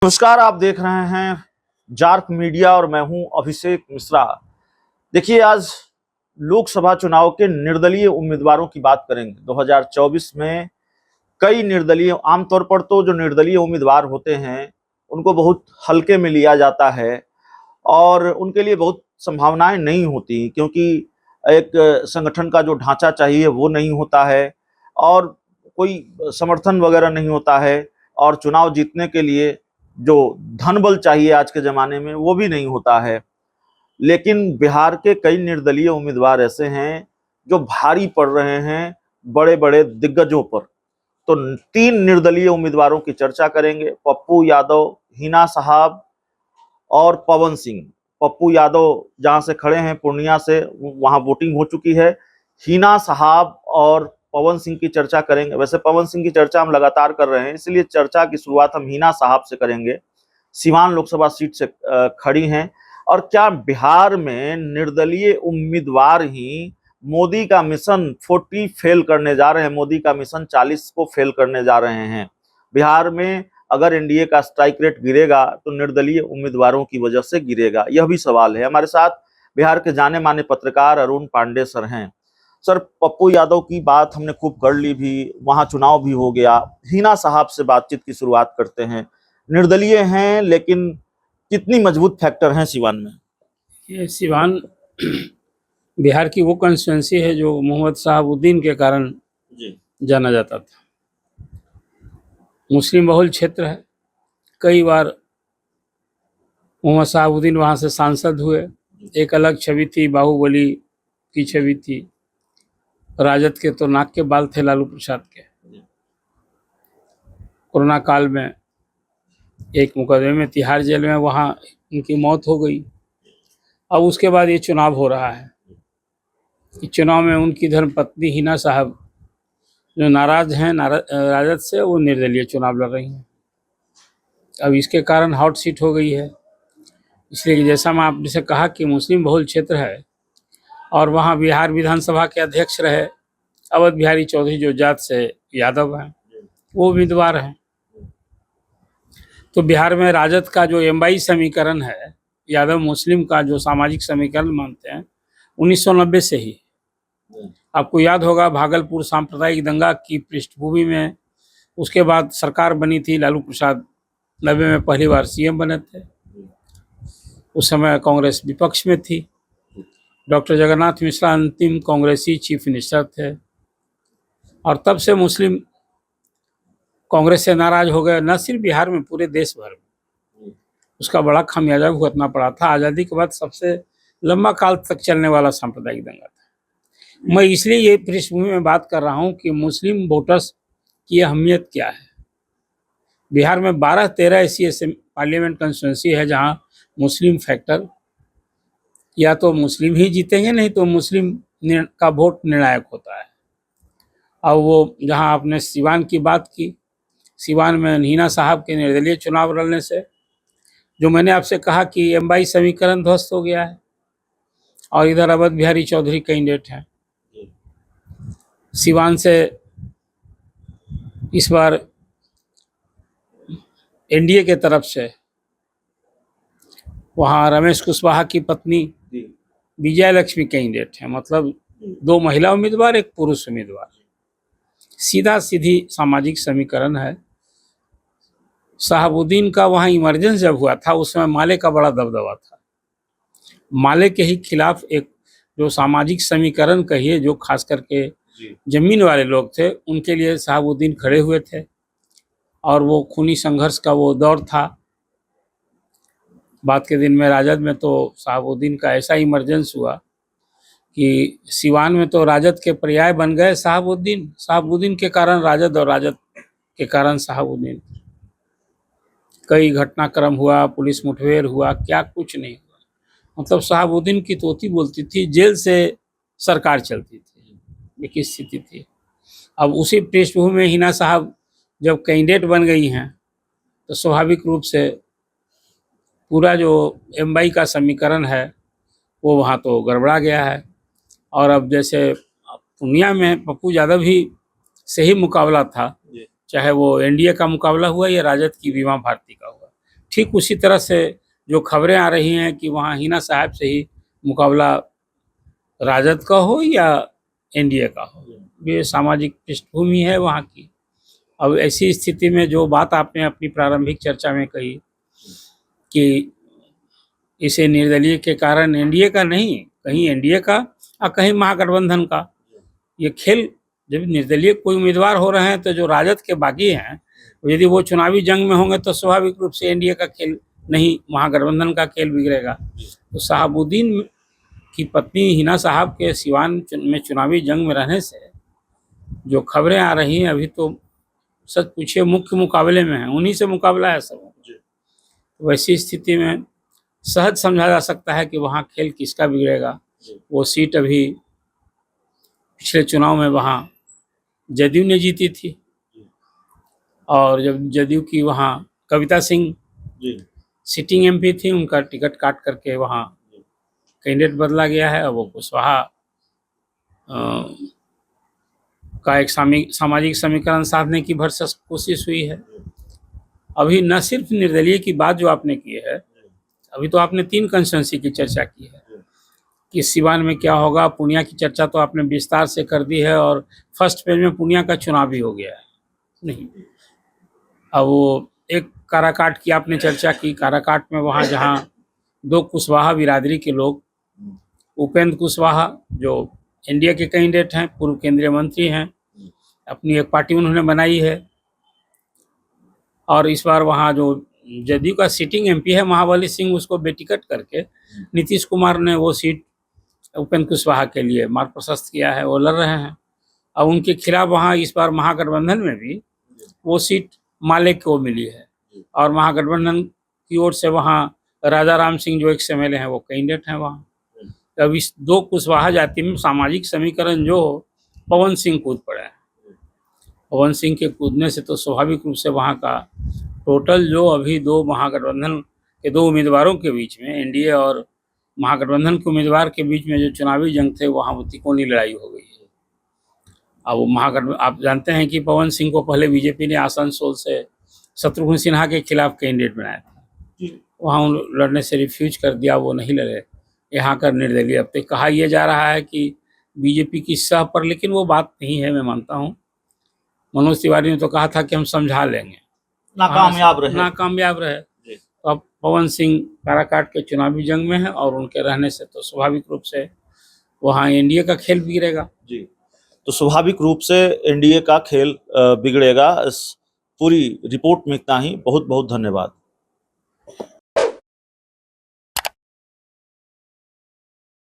नमस्कार, आप देख रहे हैं जार्क मीडिया और मैं हूं अभिषेक मिश्रा। देखिए, आज लोकसभा चुनाव के निर्दलीय उम्मीदवारों की बात करेंगे। 2024 में कई निर्दलीय, आमतौर पर तो जो निर्दलीय उम्मीदवार होते हैं उनको बहुत हल्के में लिया जाता है और उनके लिए बहुत संभावनाएं नहीं होती, क्योंकि एक संगठन का जो ढांचा चाहिए वो नहीं होता है और कोई समर्थन वगैरह नहीं होता है और चुनाव जीतने के लिए जो धन बल चाहिए आज के ज़माने में वो भी नहीं होता है। लेकिन बिहार के कई निर्दलीय उम्मीदवार ऐसे हैं जो भारी पड़ रहे हैं बड़े बड़े दिग्गजों पर। तो 3 निर्दलीय उम्मीदवारों की चर्चा करेंगे, पप्पू यादव, हिना साहब और पवन सिंह। पप्पू यादव जहां से खड़े हैं पूर्णिया से, वहां वोटिंग हो चुकी है। हिना साहब और पवन सिंह की चर्चा करेंगे। वैसे पवन सिंह की चर्चा हम लगातार कर रहे हैं, इसलिए चर्चा की शुरुआत हम हिना साहब से करेंगे। सिवान लोकसभा सीट से खड़ी हैं। और क्या बिहार में निर्दलीय उम्मीदवार ही मोदी का मिशन 40 फेल करने जा रहे हैं, मोदी का मिशन 40 को फेल करने जा रहे हैं? बिहार में अगर एनडीए का स्ट्राइक रेट गिरेगा तो निर्दलीय उम्मीदवारों की वजह से गिरेगा, यह भी सवाल है। हमारे साथ बिहार के जाने माने पत्रकार अरुण पांडे सर हैं। सर, पप्पू यादव की बात हमने खूब कर ली भी, वहां चुनाव भी हो गया। हिना साहब से बातचीत की शुरुआत करते हैं। निर्दलीय हैं लेकिन कितनी मजबूत फैक्टर हैं सिवान में? ये सिवान बिहार की वो कंस्टिट्यूंसी है जो मोहम्मद शहाबुद्दीन के कारण जाना जाता था। मुस्लिम बहुल क्षेत्र है। कई बार मोहम्मद शहाबुद्दीन वहाँ से सांसद हुए। एक अलग छवि थी, बाहुबली की छवि थी। राजद के तो नाक के बाल थे लालू प्रसाद के। कोरोना काल में एक मुकदमे में तिहाड़ जेल में वहाँ उनकी मौत हो गई। अब उसके बाद ये चुनाव हो रहा है। इस चुनाव में उनकी धर्मपत्नी हिना साहब जो नाराज हैं राजद से, वो निर्दलीय चुनाव लड़ रही हैं। अब इसके कारण हॉट सीट हो गई है। इसलिए कि जैसा मैं आपने से कहा कि मुस्लिम बहुल क्षेत्र है और वहाँ बिहार विधानसभा के अध्यक्ष रहे अवध बिहारी चौधरी, जो जात से यादव हैं, वो उम्मीदवार हैं। तो बिहार में राजद का जो एमवाई समीकरण है, यादव मुस्लिम का जो सामाजिक समीकरण मानते हैं, 1990 से ही। आपको याद होगा भागलपुर सांप्रदायिक दंगा की पृष्ठभूमि में उसके बाद सरकार बनी थी। लालू प्रसाद 90 में पहली बार सीएम बने थे। उस समय कांग्रेस विपक्ष में थी। डॉक्टर जगन्नाथ मिश्रा अंतिम कांग्रेसी चीफ मिनिस्टर थे और तब से मुस्लिम कांग्रेस से नाराज हो गए। न सिर्फ बिहार में, पूरे देश भर में उसका बड़ा खामियाजा भुगतना पड़ा था। आज़ादी के बाद सबसे लंबा काल तक चलने वाला सांप्रदायिक दंगा था। मैं इसलिए ये पृष्ठभूमि में बात कर रहा हूँ कि मुस्लिम वोटर्स की अहमियत क्या है। बिहार में 12-13 ऐसी पार्लियामेंट कंस्टिट्यूंसी है जहाँ मुस्लिम फैक्टर, या तो मुस्लिम ही जीतेंगे, नहीं तो मुस्लिम का वोट निर्णायक होता है। अब वो जहाँ आपने सिवान की बात की, सिवान में हिना साहब के निर्दलीय चुनाव लड़ने से, जो मैंने आपसे कहा कि एमवाई समीकरण ध्वस्त हो गया है और इधर अवध बिहारी चौधरी कैंडिडेट हैं। सिवान से इस बार एनडीए के तरफ से वहाँ रमेश कुशवाहा की पत्नी विजय लक्ष्मी कैंडिडेट हैं। मतलब 2 महिला उम्मीदवार, 1 पुरुष उम्मीदवार। सीधा सीधी सामाजिक समीकरण है। शहाबुद्दीन का वहाँ इमरजेंस जब हुआ था उस समय माले का बड़ा दबदबा था। माले के ही खिलाफ एक जो सामाजिक समीकरण कहिए, जो खास करके जमीन वाले लोग थे, उनके लिए शहाबुद्दीन खड़े हुए थे और वो खूनी संघर्ष का वो दौर था। बाद के दिन में राजद में तो शहाबुद्दीन का ऐसा इमरजेंस हुआ कि सिवान में तो राजद के पर्याय बन गए शहाबुद्दीन। शहाबुद्दीन के कारण राजद और राजद के कारण शहाबुद्दीन। कई घटनाक्रम हुआ, पुलिस मुठभेड़ हुआ, क्या कुछ नहीं हुआ। मतलब शहाबुद्दीन की तोती बोलती थी, जेल से सरकार चलती थी, एक स्थिति थी। अब उसी पृष्ठभूमि में हिना साहब जब कैंडिडेट बन गई हैं तो स्वाभाविक रूप से पूरा जो एमवाई का समीकरण है वो वहाँ तो गड़बड़ा गया है। और अब जैसे पूर्णिया में पप्पू यादव ही से ही मुकाबला था, चाहे वो एनडीए का मुकाबला हुआ या राजद की बीमा भारती का हुआ, ठीक उसी तरह से जो खबरें आ रही हैं कि वहाँ हिना साहब से ही मुकाबला राजद का हो या एनडीए का हो, ये सामाजिक पृष्ठभूमि है वहाँ की। अब ऐसी स्थिति में जो बात आपने अपनी प्रारंभिक चर्चा में कही कि इसे निर्दलीय के कारण एनडीए का नहीं, कहीं एनडीए का और कहीं महागठबंधन का, ये खेल जब निर्दलीय कोई उम्मीदवार हो रहे हैं तो जो राजद के बागी हैं यदि वो चुनावी जंग में होंगे तो स्वाभाविक रूप से एनडीए का खेल नहीं, महागठबंधन का खेल बिगड़ेगा। तो शहाबुद्दीन की पत्नी हिना साहब के सिवान में चुनावी जंग में रहने से जो खबरें आ रही हैं अभी तो सच पूछिए मुख्य मुकाबले में हैं, उन्हीं से मुकाबला है सब। तो वैसी स्थिति में सहज समझा जा सकता है कि वहाँ खेल किसका बिगड़ेगा। वो सीट अभी पिछले चुनाव में वहाँ जदयू ने जीती थी और जब जदयू की वहाँ कविता सिंह सिटिंग एमपी थी, उनका टिकट काट करके वहाँ कैंडिडेट बदला गया है। अब वो कुशवाहा का एक सामाजिक समीकरण साधने की भरसक कोशिश हुई है। अभी न सिर्फ निर्दलीय की बात जो आपने की है, अभी तो आपने 3 कंस्टिट्यूंसी की चर्चा की है कि सिवान में क्या होगा। पूर्णिया की चर्चा तो आपने विस्तार से कर दी है और फर्स्ट पेज में पूर्णिया का चुनाव भी हो गया है। नहीं, अब वो एक काराकाट की आपने चर्चा की, काराकाट में वहाँ जहाँ 2 कुशवाहा बिरादरी के लोग, उपेंद्र कुशवाहा जो एनडीए के कैंडिडेट हैं, पूर्व केंद्रीय मंत्री हैं, अपनी एक पार्टी उन्होंने बनाई है और इस बार वहाँ जो जदयू का सिटिंग एमपी है महाबली सिंह, उसको बेटिकट करके नीतीश कुमार ने वो सीट उपेंद्र कुशवाहा के लिए मार्ग प्रशस्त किया है, वो लड़ रहे हैं। अब उनके खिलाफ वहाँ इस बार महागठबंधन में भी वो सीट मालिक को मिली है और महागठबंधन की ओर से वहाँ राजा राम सिंह जो एक एमएलए हैं वो कैंडिडेट हैं वहाँ। अब इस 2 कुशवाहा जाति में सामाजिक समीकरण जो पवन सिंह कूद पड़े हैं, पवन सिंह के कूदने से तो स्वाभाविक रूप से वहाँ का टोटल जो अभी 2 महागठबंधन के 2 उम्मीदवारों के बीच में, एनडीए और महागठबंधन के उम्मीदवार के बीच में जो चुनावी जंग थे वहाँ वो तिकोनी लड़ाई हो गई है। अब वो महागठबंधन, आप जानते हैं कि पवन सिंह को पहले बीजेपी ने आसनसोल से शत्रुघ्न सिन्हा के खिलाफ कैंडिडेट बनाया था, वहाँ लड़ने से रिफ्यूज कर दिया, वो नहीं लड़े। यहाँ का निर्दलीय, अब तो कहा यह जा रहा है कि बीजेपी की सह पर, लेकिन वो बात नहीं है, मैं मानता हूँ। मनोज तिवारी ने तो कहा था कि हम समझा लेंगे, नाकामयाब रहे। तो अब पवन सिंह काराकाट के चुनावी जंग में है और उनके रहने से तो स्वाभाविक रूप से वहाँ एनडीए का खेल बिगड़ेगा। जी, तो स्वाभाविक रूप से एनडीए का खेल बिगड़ेगा। इस पूरी रिपोर्ट में इतना ही। बहुत बहुत धन्यवाद।